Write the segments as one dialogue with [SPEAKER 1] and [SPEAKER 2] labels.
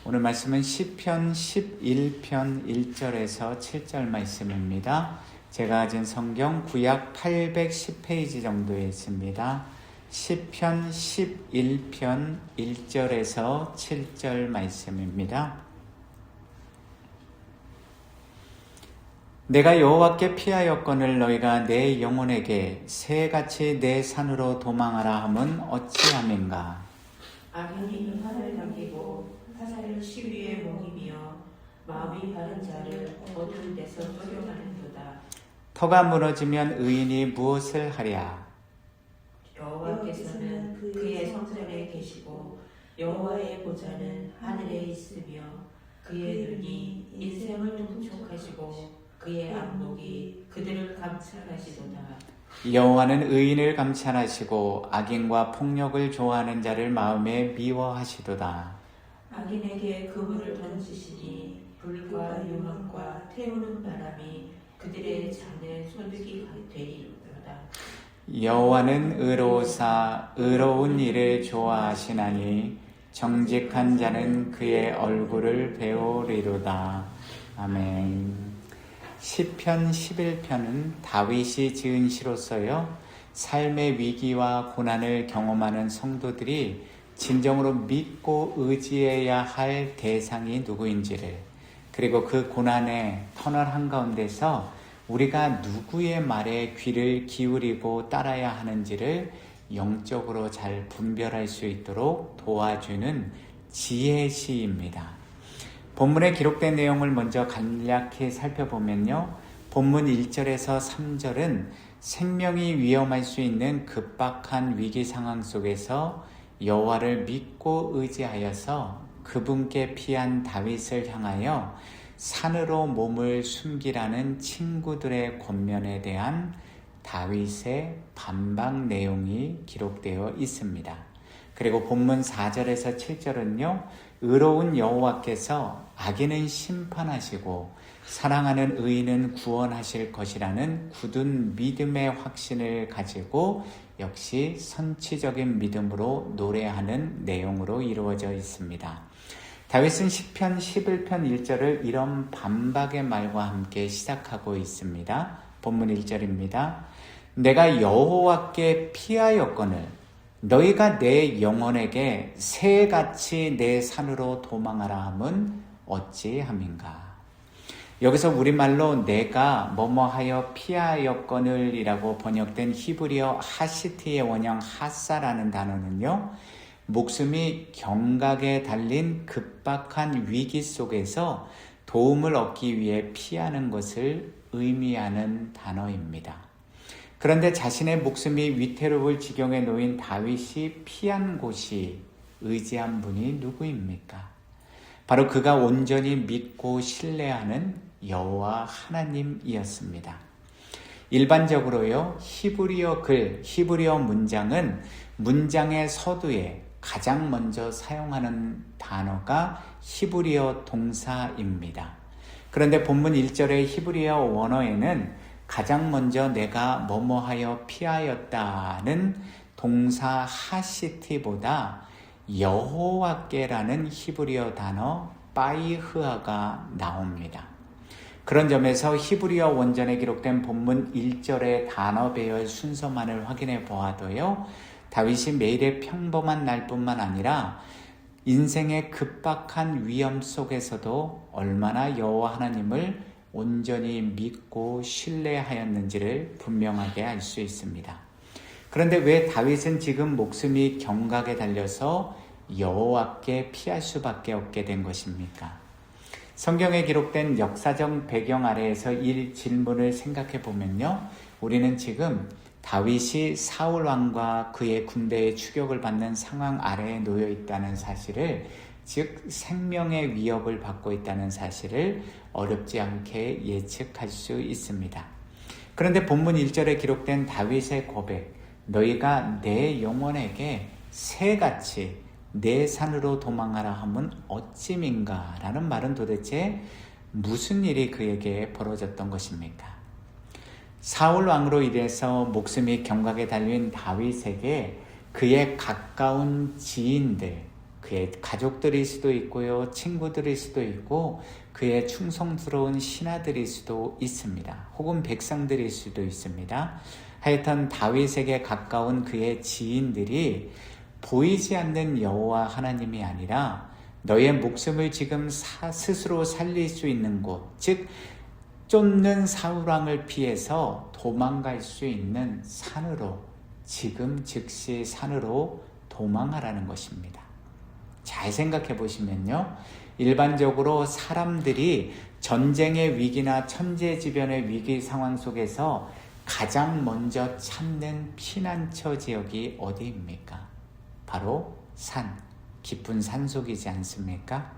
[SPEAKER 1] 오늘 말씀은 시편 11편 1절에서 7절 말씀입니다. 제가 가진 성경 구약 810페이지 정도에 있습니다. 시편 11편 1절에서 7절 말씀입니다. 내가 여호와께 피하였거늘 너희가 내 영혼에게 새같이 내 산으로 도망하라 함은 어찌함인가.
[SPEAKER 2] 악인이 화를 당기고 화살을 시위에 목이며 마음이 바른 자를 어두운 데서 쫓겨가는도다.
[SPEAKER 1] 터가 무너지면 의인이 무엇을 하랴.
[SPEAKER 2] 여호와께서는 그의 성전에 계시고 여호와의 보좌는 하늘에 있으며 그의 눈이 인생을 통촉하시고 그의 안목이 그들을 감찰하시도다.
[SPEAKER 1] 여호와는 의인을 감찰하시고 악인과 폭력을 좋아하는 자를 마음에 미워하시도다.
[SPEAKER 2] 악인에게 그물을 던지시니 불과 유황과 태우는 바람이 그들의 잔에 소득이 되리로다.
[SPEAKER 1] 여호와는 의로우사 의로운 일을 좋아하시나니 정직한 자는 그의 얼굴을 배우리로다. 아멘. 시편 11편은 다윗이 지은 시로서요, 삶의 위기와 고난을 경험하는 성도들이 진정으로 믿고 의지해야 할 대상이 누구인지를, 그리고 그 고난의 터널 한가운데서 우리가 누구의 말에 귀를 기울이고 따라야 하는지를 영적으로 잘 분별할 수 있도록 도와주는 지혜의 시입니다. 본문에 기록된 내용을 먼저 간략히 살펴보면요, 본문 1절에서 3절은 생명이 위험할 수 있는 급박한 위기 상황 속에서 여호와를 믿고 의지하여서 그분께 피한 다윗을 향하여 산으로 몸을 숨기라는 친구들의 권면에 대한 다윗의 반박 내용이 기록되어 있습니다. 그리고 본문 4절에서 7절은요, 의로운 여호와께서 악인은 심판하시고 사랑하는 의인은 구원하실 것이라는 굳은 믿음의 확신을 가지고 역시 선취적인 믿음으로 노래하는 내용으로 이루어져 있습니다. 다윗은 시편 11편 1절을 이런 반박의 말과 함께 시작하고 있습니다. 본문 1절입니다. 내가 여호와께 피하였거늘 너희가 내 영혼에게 새같이 내 산으로 도망하라 함은 어찌함인가. 여기서 우리말로 내가 뭐뭐하여 피하였거늘 이라고 번역된 히브리어 하시트의 원형 하사라는 단어는요, 목숨이 경각에 달린 급박한 위기 속에서 도움을 얻기 위해 피하는 것을 의미하는 단어입니다. 그런데 자신의 목숨이 위태로울 지경에 놓인 다윗이 피한 곳이 의지한 분이 누구입니까? 바로 그가 온전히 믿고 신뢰하는 여호와 하나님이었습니다. 일반적으로요, 히브리어 문장은 문장의 서두에 가장 먼저 사용하는 단어가 히브리어 동사입니다. 그런데 본문 1절의 히브리어 원어에는 가장 먼저 내가 뭐뭐하여 피하였다는 동사 하시티보다 여호와께라는 히브리어 단어 바이흐아가 나옵니다. 그런 점에서 히브리어 원전에 기록된 본문 1절의 단어 배열 순서만을 확인해 보아도요, 다윗이 매일의 평범한 날뿐만 아니라 인생의 급박한 위험 속에서도 얼마나 여호와 하나님을 온전히 믿고 신뢰하였는지를 분명하게 알 수 있습니다. 그런데 왜 다윗은 지금 목숨이 경각에 달려서 여호와께 피할 수밖에 없게 된 것입니까? 성경에 기록된 역사적 배경 아래에서 이 질문을 생각해 보면요, 우리는 지금 다윗이 사울 왕과 그의 군대의 추격을 받는 상황 아래에 놓여 있다는 사실을, 즉 생명의 위협을 받고 있다는 사실을 어렵지 않게 예측할 수 있습니다. 그런데 본문 1절에 기록된 다윗의 고백, 너희가 내 영혼에게 새같이 내 산으로 도망하라 함은 어찌민가 라는 말은 도대체 무슨 일이 그에게 벌어졌던 것입니까? 사울 왕으로 인해서 목숨이 경각에 달린 다윗에게 그의 가까운 지인들, 그의 가족들일 수도 있고요, 친구들일 수도 있고, 그의 충성스러운 신하들일 수도 있습니다. 혹은 백성들일 수도 있습니다. 하여튼 다윗에게 가까운 그의 지인들이 보이지 않는 여호와 하나님이 아니라 너의 목숨을 지금 스스로 살릴 수 있는 곳, 즉 쫓는 사울왕을 피해서 도망갈 수 있는 산으로, 지금 즉시 산으로 도망하라는 것입니다. 잘 생각해 보시면요, 일반적으로 사람들이 전쟁의 위기나 천재지변의 위기 상황 속에서 가장 먼저 찾는 피난처 지역이 어디입니까? 바로 산, 깊은 산속이지 않습니까?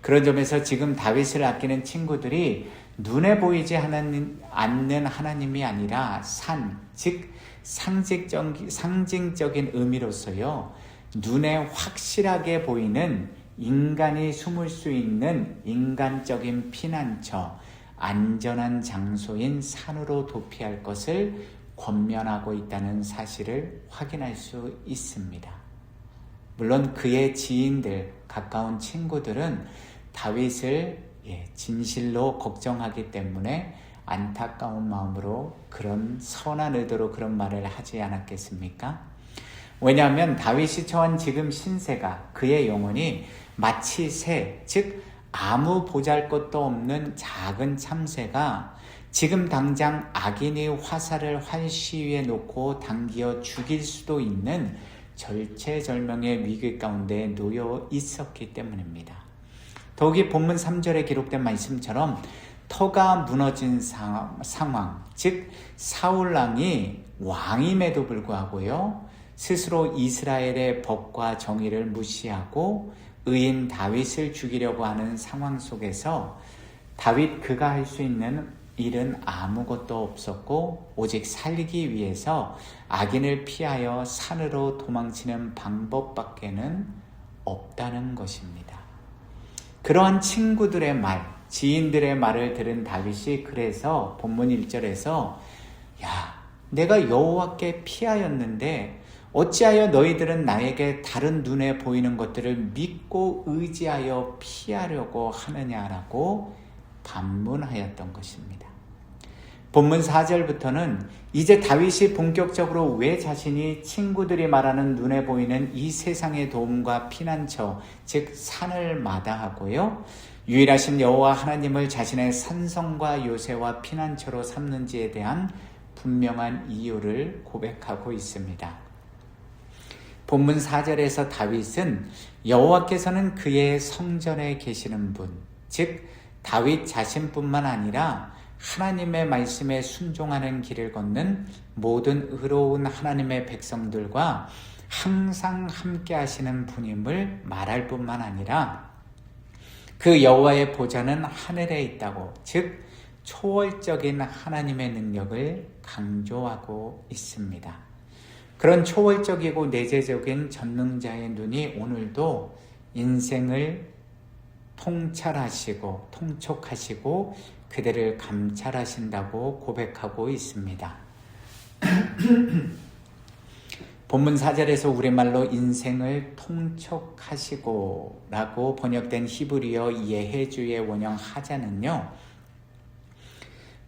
[SPEAKER 1] 그런 점에서 지금 다윗을 아끼는 친구들이 눈에 보이지 않는 하나님이 아니라 산, 즉 상징적인 의미로서요, 눈에 확실하게 보이는 인간이 숨을 수 있는 인간적인 피난처, 안전한 장소인 산으로 도피할 것을 권면하고 있다는 사실을 확인할 수 있습니다. 물론 그의 지인들, 가까운 친구들은 다윗을 진실로 걱정하기 때문에 안타까운 마음으로 그런 선한 의도로 그런 말을 하지 않았겠습니까? 왜냐하면 다윗이 처한 지금 신세가, 그의 영혼이 마치 새, 즉 아무 보잘것도 없는 작은 참새가 지금 당장 악인이 화살을 활시 위에 놓고 당겨 죽일 수도 있는 절체절명의 위기 가운데 놓여 있었기 때문입니다. 더욱이 본문 3절에 기록된 말씀처럼 터가 무너진 상황, 즉 사울왕이 왕임에도 불구하고요, 스스로 이스라엘의 법과 정의를 무시하고 의인 다윗을 죽이려고 하는 상황 속에서 다윗 그가 할 수 있는 일은 아무것도 없었고 오직 살기 위해서 악인을 피하여 산으로 도망치는 방법밖에는 없다는 것입니다. 그러한 친구들의 말, 지인들의 말을 들은 다윗이 그래서 본문 1절에서 내가 여호와께 피하였는데 어찌하여 너희들은 나에게 다른 눈에 보이는 것들을 믿고 의지하여 피하려고 하느냐라고 반문하였던 것입니다. 본문 4절부터는 이제 다윗이 본격적으로 왜 자신이 친구들이 말하는 눈에 보이는 이 세상의 도움과 피난처, 즉 산을 마다하고요, 유일하신 여호와 하나님을 자신의 산성과 요새와 피난처로 삼는지에 대한 분명한 이유를 고백하고 있습니다. 본문 4절에서 다윗은 여호와께서는 그의 성전에 계시는 분, 즉 다윗 자신뿐만 아니라 하나님의 말씀에 순종하는 길을 걷는 모든 의로운 하나님의 백성들과 항상 함께 하시는 분임을 말할 뿐만 아니라 그 여호와의 보좌는 하늘에 있다고, 즉 초월적인 하나님의 능력을 강조하고 있습니다. 그런 초월적이고 내재적인 전능자의 눈이 오늘도 인생을 통찰하시고 통촉하시고 그대를 감찰하신다고 고백하고 있습니다. 본문 4절에서 우리말로 인생을 통촉하시고 라고 번역된 히브리어 예해주의 원형 하자는요,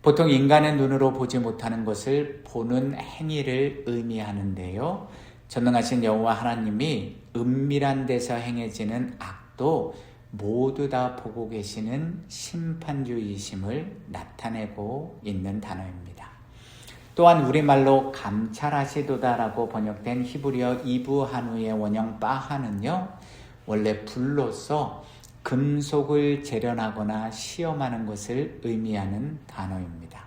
[SPEAKER 1] 보통 인간의 눈으로 보지 못하는 것을 보는 행위를 의미하는데요, 전능하신 여호와 하나님이 은밀한 데서 행해지는 악도 모두 다 보고 계시는 심판주이심을 나타내고 있는 단어입니다. 또한 우리말로 감찰하시도다라고 번역된 히브리어 이브 한우의 원형 바하는요, 원래 불로서 금속을 재련하거나 시험하는 것을 의미하는 단어입니다.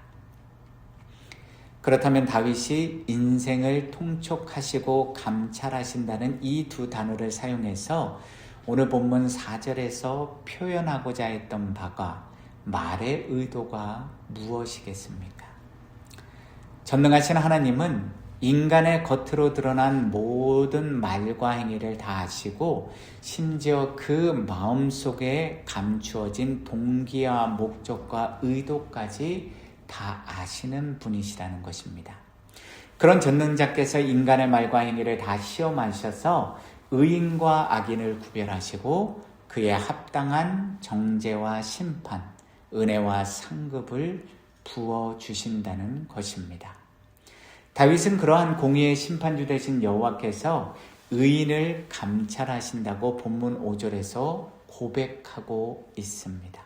[SPEAKER 1] 그렇다면 다윗이 인생을 통촉하시고 감찰하신다는 이 두 단어를 사용해서 오늘 본문 4절에서 표현하고자 했던 바가, 말의 의도가 무엇이겠습니까? 전능하신 하나님은 인간의 겉으로 드러난 모든 말과 행위를 다 아시고 심지어 그 마음속에 감추어진 동기와 목적과 의도까지 다 아시는 분이시라는 것입니다. 그런 전능자께서 인간의 말과 행위를 다 시험하셔서 의인과 악인을 구별하시고 그에 합당한 정죄와 심판, 은혜와 상급을 부어주신다는 것입니다. 다윗은 그러한 공의의 심판주 되신 여호와께서 의인을 감찰하신다고 본문 5절에서 고백하고 있습니다.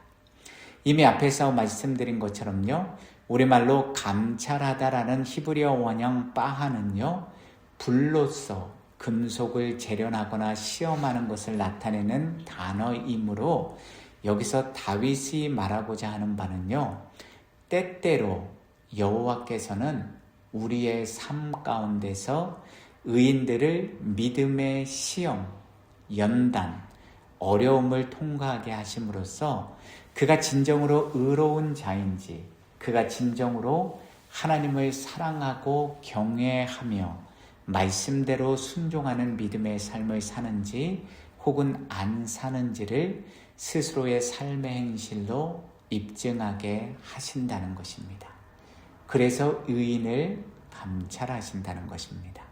[SPEAKER 1] 이미 앞에서 말씀드린 것처럼요, 우리말로 감찰하다라는 히브리어 원형 빠하는요, 불로써 금속을 재련하거나 시험하는 것을 나타내는 단어이므로 여기서 다윗이 말하고자 하는 바는요, 때때로 여호와께서는 우리의 삶 가운데서 의인들을 믿음의 시험, 연단, 어려움을 통과하게 하심으로써 그가 진정으로 의로운 자인지, 그가 진정으로 하나님을 사랑하고 경외하며 말씀대로 순종하는 믿음의 삶을 사는지 혹은 안 사는지를 스스로의 삶의 행실로 입증하게 하신다는 것입니다. 그래서 의인을 감찰하신다는 것입니다.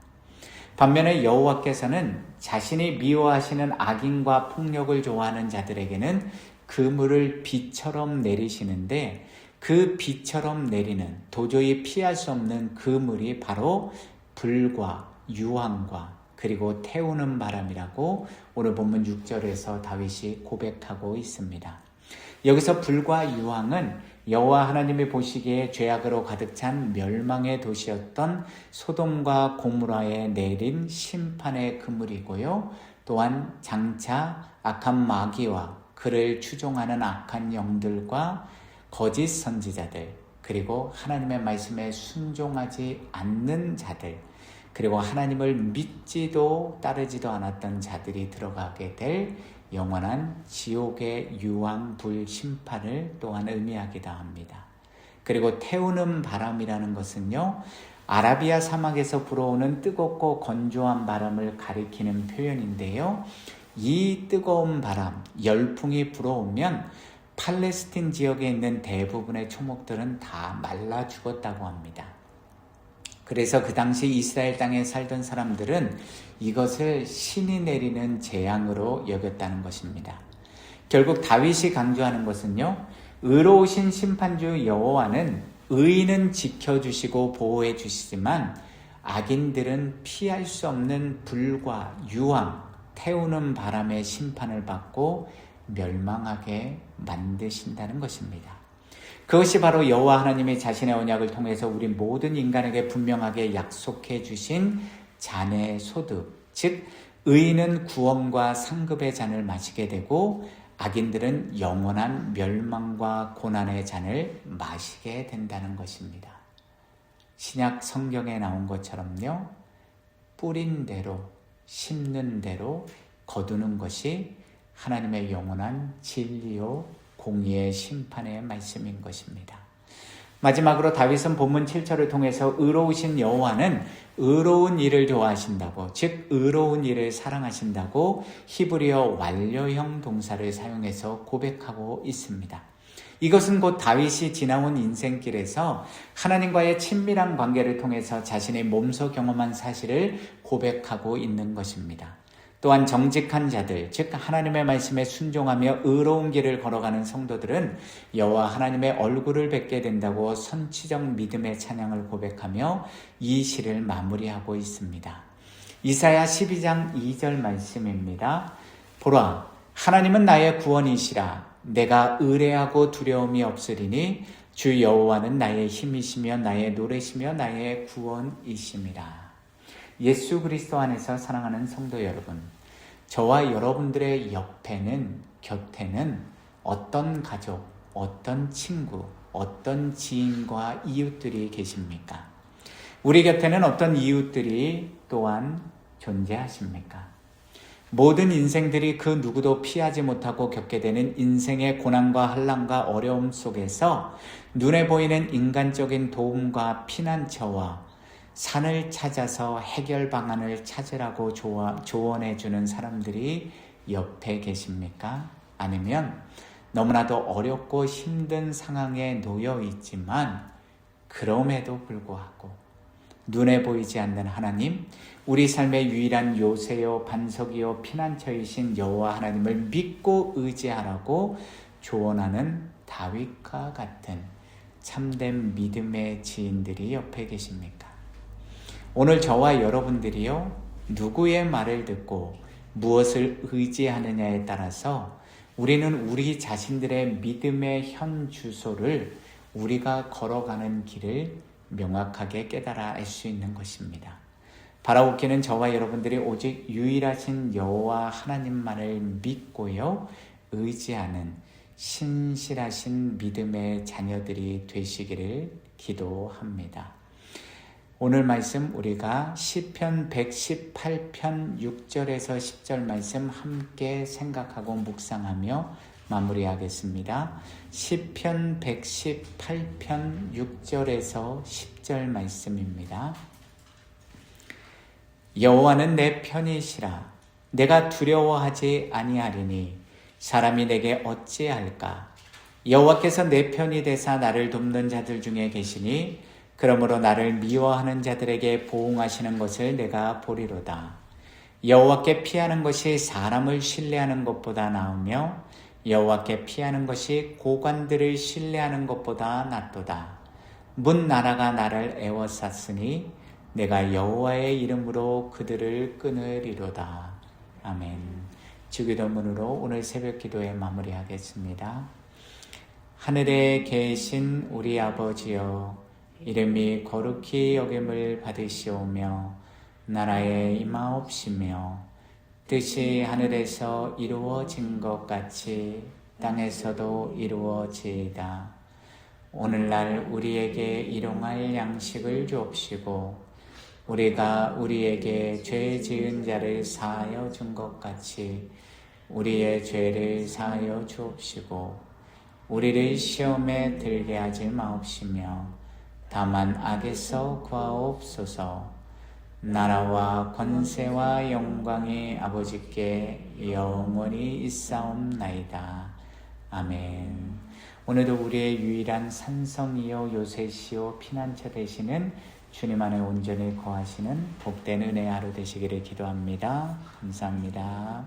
[SPEAKER 1] 반면에 여호와께서는 자신이 미워하시는 악인과 폭력을 좋아하는 자들에게는 그물을 비처럼 내리시는데 그 비처럼 내리는 도저히 피할 수 없는 그물이 바로 불과 유황과 그리고 태우는 바람이라고 오늘 본문 6절에서 다윗이 고백하고 있습니다. 여기서 불과 유황은 여호와 하나님이 보시기에 죄악으로 가득 찬 멸망의 도시였던 소돔과 고모라에 내린 심판의 그물이고요. 또한 장차 악한 마귀와 그를 추종하는 악한 영들과 거짓 선지자들, 그리고 하나님의 말씀에 순종하지 않는 자들, 그리고 하나님을 믿지도 따르지도 않았던 자들이 들어가게 될 영원한 지옥의 유황 불 심판을 또한 의미하기도 합니다. 그리고 태우는 바람이라는 것은요, 아라비아 사막에서 불어오는 뜨겁고 건조한 바람을 가리키는 표현인데요. 이 뜨거운 바람, 열풍이 불어오면 팔레스틴 지역에 있는 대부분의 초목들은 다 말라 죽었다고 합니다. 그래서 그 당시 이스라엘 땅에 살던 사람들은 이것을 신이 내리는 재앙으로 여겼다는 것입니다. 결국 다윗이 강조하는 것은요, 의로우신 심판주 여호와는 의인은 지켜주시고 보호해 주시지만 악인들은 피할 수 없는 불과 유황, 태우는 바람의 심판을 받고 멸망하게 만드신다는 것입니다. 그것이 바로 여호와 하나님이 자신의 언약을 통해서 우리 모든 인간에게 분명하게 약속해 주신 잔의 소득, 즉 의인은 구원과 상급의 잔을 마시게 되고 악인들은 영원한 멸망과 고난의 잔을 마시게 된다는 것입니다. 신약 성경에 나온 것처럼요, 뿌린 대로, 심는 대로 거두는 것이 하나님의 영원한 진리요 공의의 심판의 말씀인 것입니다. 마지막으로 다윗은 본문 7절을 통해서 의로우신 여호와는 의로운 일을 좋아하신다고, 즉 의로운 일을 사랑하신다고 히브리어 완료형 동사를 사용해서 고백하고 있습니다. 이것은 곧 다윗이 지나온 인생길에서 하나님과의 친밀한 관계를 통해서 자신의 몸소 경험한 사실을 고백하고 있는 것입니다. 또한 정직한 자들, 즉 하나님의 말씀에 순종하며 의로운 길을 걸어가는 성도들은 여호와 하나님의 얼굴을 뵙게 된다고 선취적 믿음의 찬양을 고백하며 이 시를 마무리하고 있습니다. 이사야 12장 2절 말씀입니다. 보라, 하나님은 나의 구원이시라. 내가 의뢰하고 두려움이 없으리니 주 여호와는 나의 힘이시며 나의 노래시며 나의 구원이심이라. 예수 그리스도 안에서 사랑하는 성도 여러분, 저와 여러분들의 옆에는, 곁에는 어떤 가족, 어떤 친구, 어떤 지인과 이웃들이 계십니까? 우리 곁에는 어떤 이웃들이 또한 존재하십니까? 모든 인생들이 그 누구도 피하지 못하고 겪게 되는 인생의 고난과 환난과 어려움 속에서 눈에 보이는 인간적인 도움과 피난처와 산을 찾아서 해결 방안을 찾으라고 조언해주는 사람들이 옆에 계십니까? 아니면 너무나도 어렵고 힘든 상황에 놓여 있지만 그럼에도 불구하고 눈에 보이지 않는 하나님, 우리 삶의 유일한 요새요 반석이요 피난처이신 여호와 하나님을 믿고 의지하라고 조언하는 다윗과 같은 참된 믿음의 지인들이 옆에 계십니까? 오늘 저와 여러분들이요, 누구의 말을 듣고 무엇을 의지하느냐에 따라서 우리는 우리 자신들의 믿음의 현 주소를 우리가 걸어가는 길을 명확하게 깨달아 알 수 있는 것입니다. 바라옵기는 저와 여러분들이 오직 유일하신 여호와 하나님만을 믿고요, 의지하는 신실하신 믿음의 자녀들이 되시기를 기도합니다. 오늘 말씀 우리가 시편 118편 6절에서 10절 말씀 함께 생각하고 묵상하며 마무리하겠습니다. 시편 118편 6절에서 10절 말씀입니다. 여호와는 내 편이시라. 내가 두려워하지 아니하리니 사람이 내게 어찌할까? 여호와께서 내 편이 되사 나를 돕는 자들 중에 계시니 그러므로 나를 미워하는 자들에게 보응하시는 것을 내가 보리로다. 여호와께 피하는 것이 사람을 신뢰하는 것보다 나으며 여호와께 피하는 것이 고관들을 신뢰하는 것보다 낫도다. 문 나라가 나를 애워쌌으니 내가 여호와의 이름으로 그들을 끊으리로다. 아멘. 주기도문으로 오늘 새벽 기도에 마무리하겠습니다. 하늘에 계신 우리 아버지여, 이름이 거룩히 여김을 받으시오며 나라에 임하옵시며 뜻이 하늘에서 이루어진 것 같이 땅에서도 이루어지이다. 오늘날 우리에게 일용할 양식을 주옵시고 우리가 우리에게 죄 지은 자를 사하여 준 것 같이 우리의 죄를 사하여 주옵시고 우리를 시험에 들게 하지 마옵시며 다만 악에서 구하옵소서. 나라와 권세와 영광이 아버지께 영원히 있사옵나이다. 아멘. 오늘도 우리의 유일한 산성이요 요새시요 피난처 되시는 주님 안에 온전히 거하시는 복된 은혜의 하루 되시기를 기도합니다. 감사합니다.